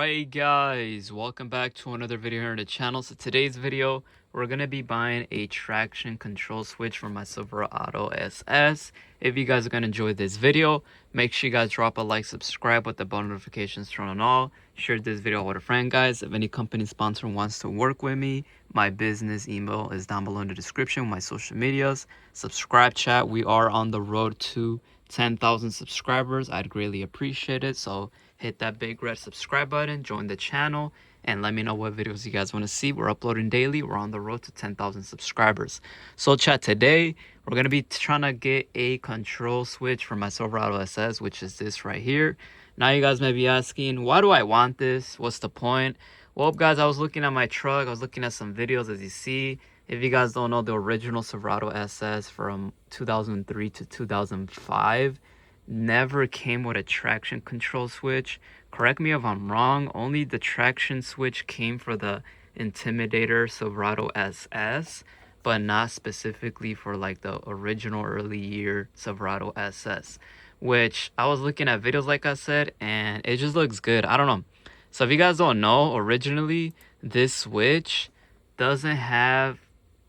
Alright guys, welcome back to another video here on the channel. So today's video, we're going to be buying a traction control switch for my Silverado SS. If you guys are going to enjoy this video, make sure you guys drop a like, subscribe with the bell notifications turned on all. Share this video with a friend guys. If any company sponsor wants to work with me, my business email is down below in the description, my social medias. Subscribe chat, we are on the road to 10,000 subscribers. I'd greatly appreciate it. So hit that big red subscribe button, join the channel, and let me know what videos you guys want to see. We're uploading daily. We're on the road to 10,000 subscribers. So chat, today we're going to be trying to get a control switch for my Silverado SS, which is this right here. Now you guys may be asking, why do I want this? What's the point? Well guys, I was looking at my truck. I was looking at some videos, as you see. If you guys don't know, the original Silverado SS from 2003 to 2005 never came with a traction control switch. Correct me if I'm wrong, only the traction switch came for the Intimidator Silverado SS, but not specifically for like the original early year Silverado SS, which I was looking at videos like I said, and it just looks good. I don't know. So if you guys don't know, originally this switch doesn't have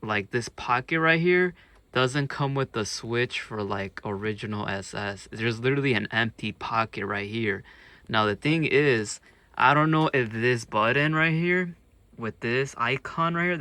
like this pocket right here, doesn't come with the switch for like original SS. There's literally an empty pocket right here. Now the thing is, I don't know if this button right here with this icon right here,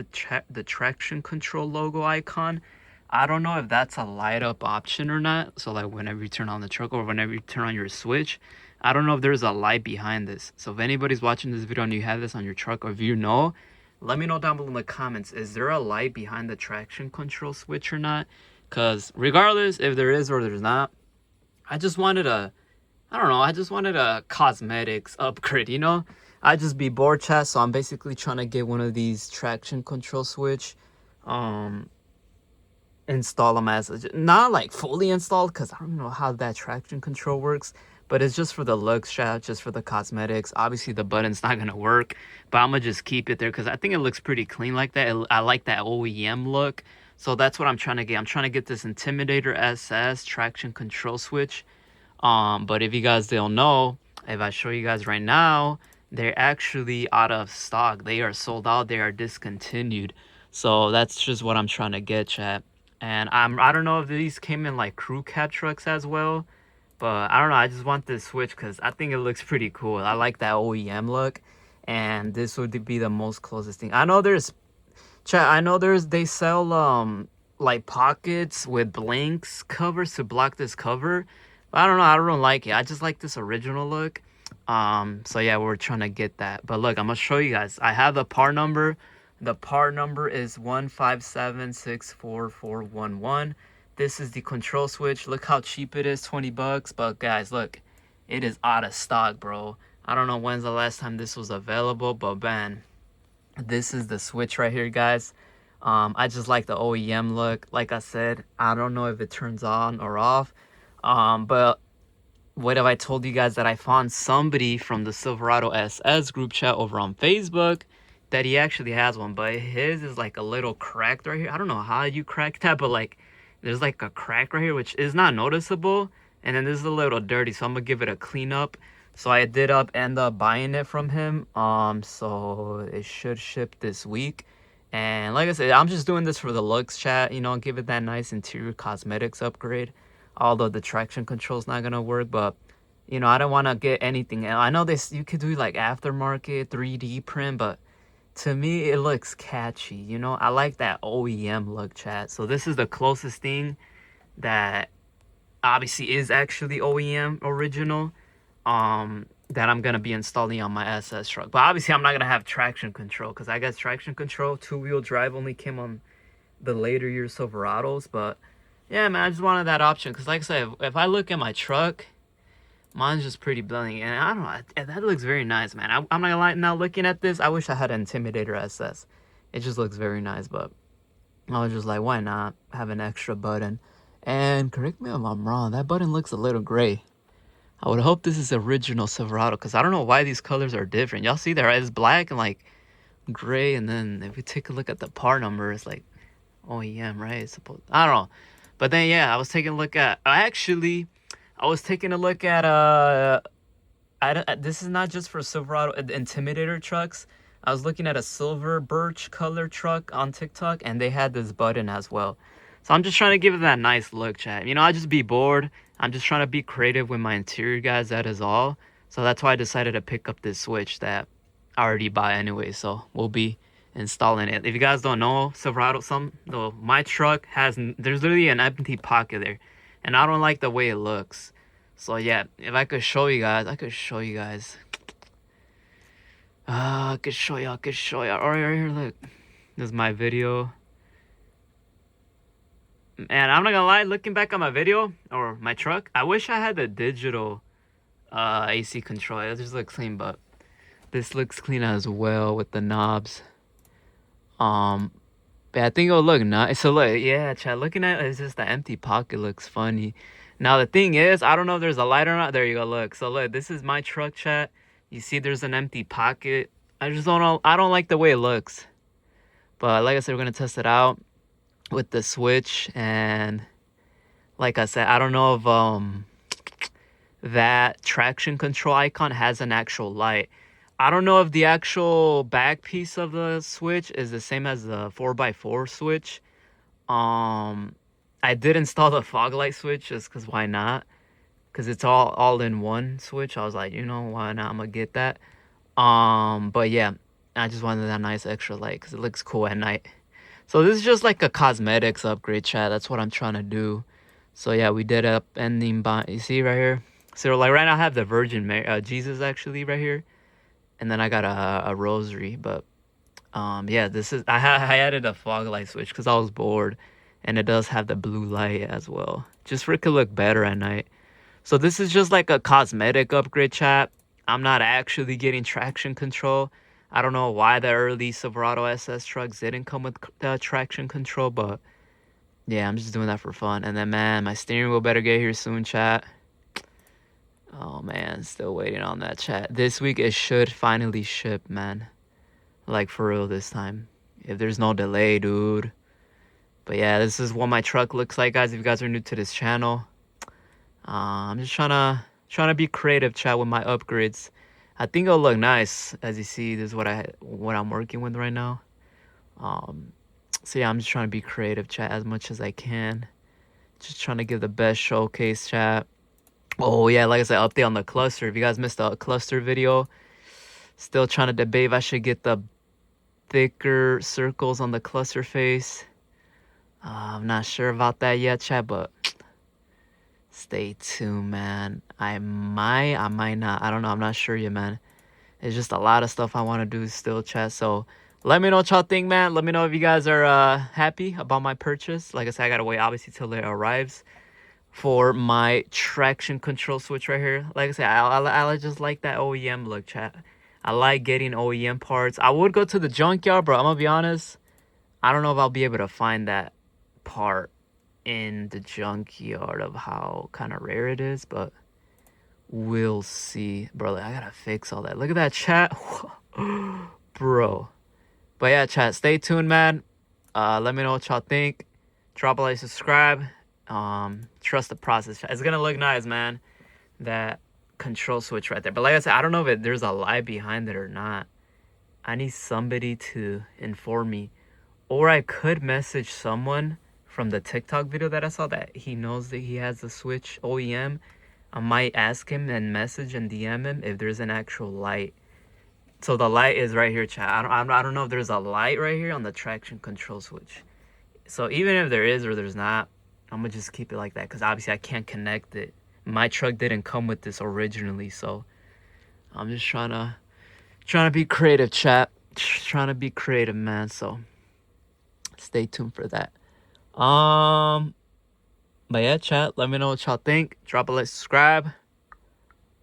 the traction control logo icon, I don't know if that's a light up option or not. So like whenever you turn on the truck or whenever you turn on your switch, I don't know if there's a light behind this. So if anybody's watching this video and you have this on your truck, or if you know, let me know down below in the comments, is there a light behind the traction control switch or not? Because regardless if there is or there's not, I just wanted a cosmetics upgrade, you know? I just be bored, chat, so I'm basically trying to get one of these traction control switch, install them as not like fully installed, because I don't know how that traction control works, but it's just for the looks, chat, just for the cosmetics. Obviously the button's not gonna work, but I'm gonna just keep it there because I think it looks pretty clean like that. I like that OEM look, so that's what I'm trying to get. I'm trying to get this Intimidator SS traction control switch. But if you guys don't know, if I show you guys right now, they're actually out of stock. They are sold out. They are discontinued. So that's just what I'm trying to get, chat. And I don't know if these came in like crew cab trucks as well, but I don't know. I just want this switch because I think it looks pretty cool. I like that OEM look, and this would be the most closest thing. I know there's, chat, I know they sell like pockets with blanks covers to block this cover. But I don't know. I don't like it. I just like this original look. So yeah, we're trying to get that. But look, I'm gonna show you guys. I have the part number. The part number is 157644411. This is the control switch. Look how cheap it is, 20 bucks. But guys, look, it is out of stock, bro. I don't know when's the last time this was available, but man, this is the switch right here, guys. I just like the OEM look. Like I said, I don't know if it turns on or off. But what have I told you guys, that I found somebody from the Silverado SS group chat over on Facebook that he actually has one, but his is like a little cracked right here. I don't know how you crack that, but like there's like a crack right here which is not noticeable, and then this is a little dirty, so I'm gonna give it a clean up. So I did end up buying it from him, so it should ship this week. And like I said, I'm just doing this for the looks, chat, you know, give it that nice interior cosmetics upgrade. Although the traction control is not gonna work, but you know, I don't want to get anything. I know you could do like aftermarket 3D print, but to me it looks catchy, you know. I like that OEM look, chat. So this is the closest thing that obviously is actually OEM original, that I'm gonna be installing on my SS truck. But obviously I'm not gonna have traction control, because I guess traction control 2-wheel drive only came on the later year Silverados. But yeah, man, I just wanted that option because, like I said, if I look at my truck, mine's just pretty blingy, and I don't know, that looks very nice, man. I'm not gonna lie, now looking at this, I wish I had an Intimidator SS. It just looks very nice, but I was just like, why not have an extra button? And correct me if I'm wrong, that button looks a little gray. I would hope this is original Silverado, because I don't know why these colors are different. Y'all see there, right? It's black and like gray, and then if we take a look at the part number, it's like OEM, right? It's supposed, I don't know. But then, yeah, I was taking a look at, I was taking a look at this is not just for Silverado Intimidator trucks. I was looking at a silver birch color truck on TikTok, and they had this button as well. So I'm just trying to give it that nice look, chat. You know, I just be bored. I'm just trying to be creative with my interior, guys. That is all. So that's why I decided to pick up this switch that I already buy anyway. So we'll be installing it. If you guys don't know, Silverado, my truck has, there's literally an empty pocket there, and I don't like the way it looks. So yeah, if I could show you guys, I could show you. I could show you. All right here, look. This is my video. And I'm not gonna lie, looking back on my video or my truck, I wish I had the digital AC control. It just looks clean, but this looks clean as well with the knobs. But I think it'll look nice. So look, yeah, chat, looking at it, it's just the empty pocket looks funny. Now the thing is, I don't know if there's a light or not. There you go, look. So look, this is my truck, chat. You see there's an empty pocket. I just don't know, I don't like the way it looks. But like I said, we're gonna test it out with the switch, and like I said, I don't know if that traction control icon has an actual light. I don't know if the actual back piece of the switch is the same as the 4x4 switch. I did install the fog light switch just because why not? Because it's all in one switch. I was like, you know, why not? I'm gonna get that. But yeah, I just wanted that nice extra light because it looks cool at night. So this is just like a cosmetics upgrade, chat. That's what I'm trying to do. So yeah, we did up ending by, you see right here. So like right now I have the Virgin Mary, Jesus actually right here, and then I got a rosary. But yeah, this is I added a fog light switch because I was bored, and it does have the blue light as well, just for it could look better at night. So this is just like a cosmetic upgrade, chat. I'm not actually getting traction control. I don't know why the early Silverado SS trucks didn't come with traction control, but yeah, I'm just doing that for fun. And then, man, my steering wheel better get here soon, chat. Oh, man, still waiting on that, chat. This week, it should finally ship, man. Like, for real this time. If there's no delay, dude. But yeah, this is what my truck looks like, guys. If you guys are new to this channel, I'm just trying to be creative, chat, with my upgrades. I think it'll look nice. As you see, this is what I'm working with right now. So yeah, I'm just trying to be creative, chat, as much as I can. Just trying to give the best showcase, chat. Oh yeah, like I said, update on the cluster. If you guys missed the cluster video, still trying to debate if I should get the thicker circles on the cluster face. I'm not sure about that yet, chat, but stay tuned, man. I might not. I don't know. I'm not sure yet, man. It's just a lot of stuff I want to do still, chat. So let me know what y'all think, man. Let me know if you guys are happy about my purchase. Like I said, I gotta wait obviously till it arrives for my traction control switch right here. Like I said, I just like that OEM look, chat. I like getting OEM parts. I would go to the junkyard, bro. I'm gonna be honest. I don't know if I'll be able to find that part in the junkyard of how kind of rare it is, but we'll see, bro. Like, I gotta fix all that. Look at that, chat. Bro. But yeah, chat, stay tuned, man. Let me know what y'all think. Drop a like, subscribe. Trust the process, chat. It's gonna look nice, man, that control switch right there. But like I said, I don't know if there's a lie behind it or not. I need somebody to inform me, or I could message someone from the TikTok video that I saw that he knows that he has the switch OEM. I might ask him and message and DM him if there's an actual light. So the light is right here, chat. I don't know if there's a light right here on the traction control switch. So even if there is or there's not, I'm gonna just keep it like that because obviously I can't connect it. My truck didn't come with this originally, so I'm just trying to be creative, chat. Trying to be creative, man. So stay tuned for that. But yeah, chat, let me know what y'all think. Drop a like, subscribe.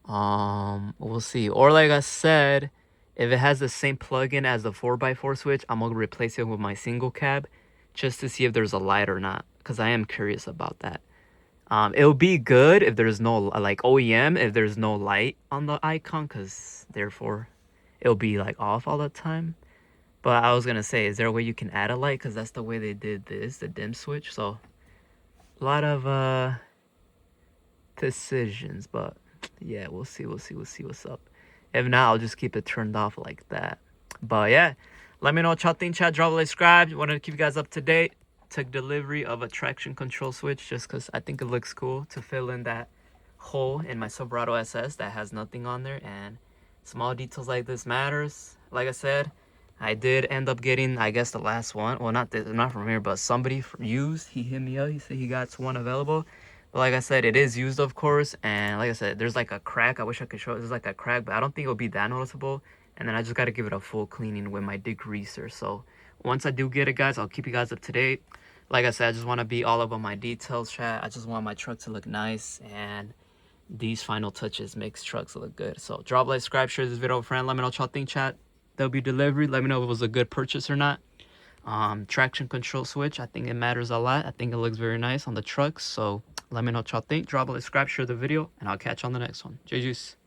We'll see. Or like I said, if it has the same plugin as the 4x4 switch, I'm gonna replace it with my single cab just to see if there's a light or not, because I am curious about that. It'll be good if there's no, like, OEM, if there's no light on the icon, because therefore it'll be like off all the time. But I was gonna say, is there a way you can add a light? Because that's the way they did this, the dim switch. So a lot of decisions, but yeah, we'll see what's up. If not, I'll just keep it turned off like that. But yeah, let me know what y'all think, chat. Drop a like, subscribe. Wanted to keep you guys up to date. Took delivery of a traction control switch just because I think it looks cool to fill in that hole in my Silverado SS that has nothing on there, and small details like this matters. Like I said, I did end up getting, I guess, the last one. Well, not from here, but somebody used. He hit me up. He said he got one available. But like I said, it is used, of course. And like I said, there's like a crack. I wish I could show it. There's like a crack, but I don't think it'll be that noticeable. And then I just got to give it a full cleaning with my degreaser. So once I do get it, guys, I'll keep you guys up to date. Like I said, I just want to be all up on my details, chat. I just want my truck to look nice, and these final touches makes trucks look good. So drop a like, subscribe, share this video with a friend. Let me know what y'all think, chat. There'll be delivery. Let me know if it was a good purchase or not. Traction control switch, I think it matters a lot. I think it looks very nice on the trucks. So let me know what y'all think. Drop a like, subscribe, share the video, and I'll catch you on the next one. J Juice.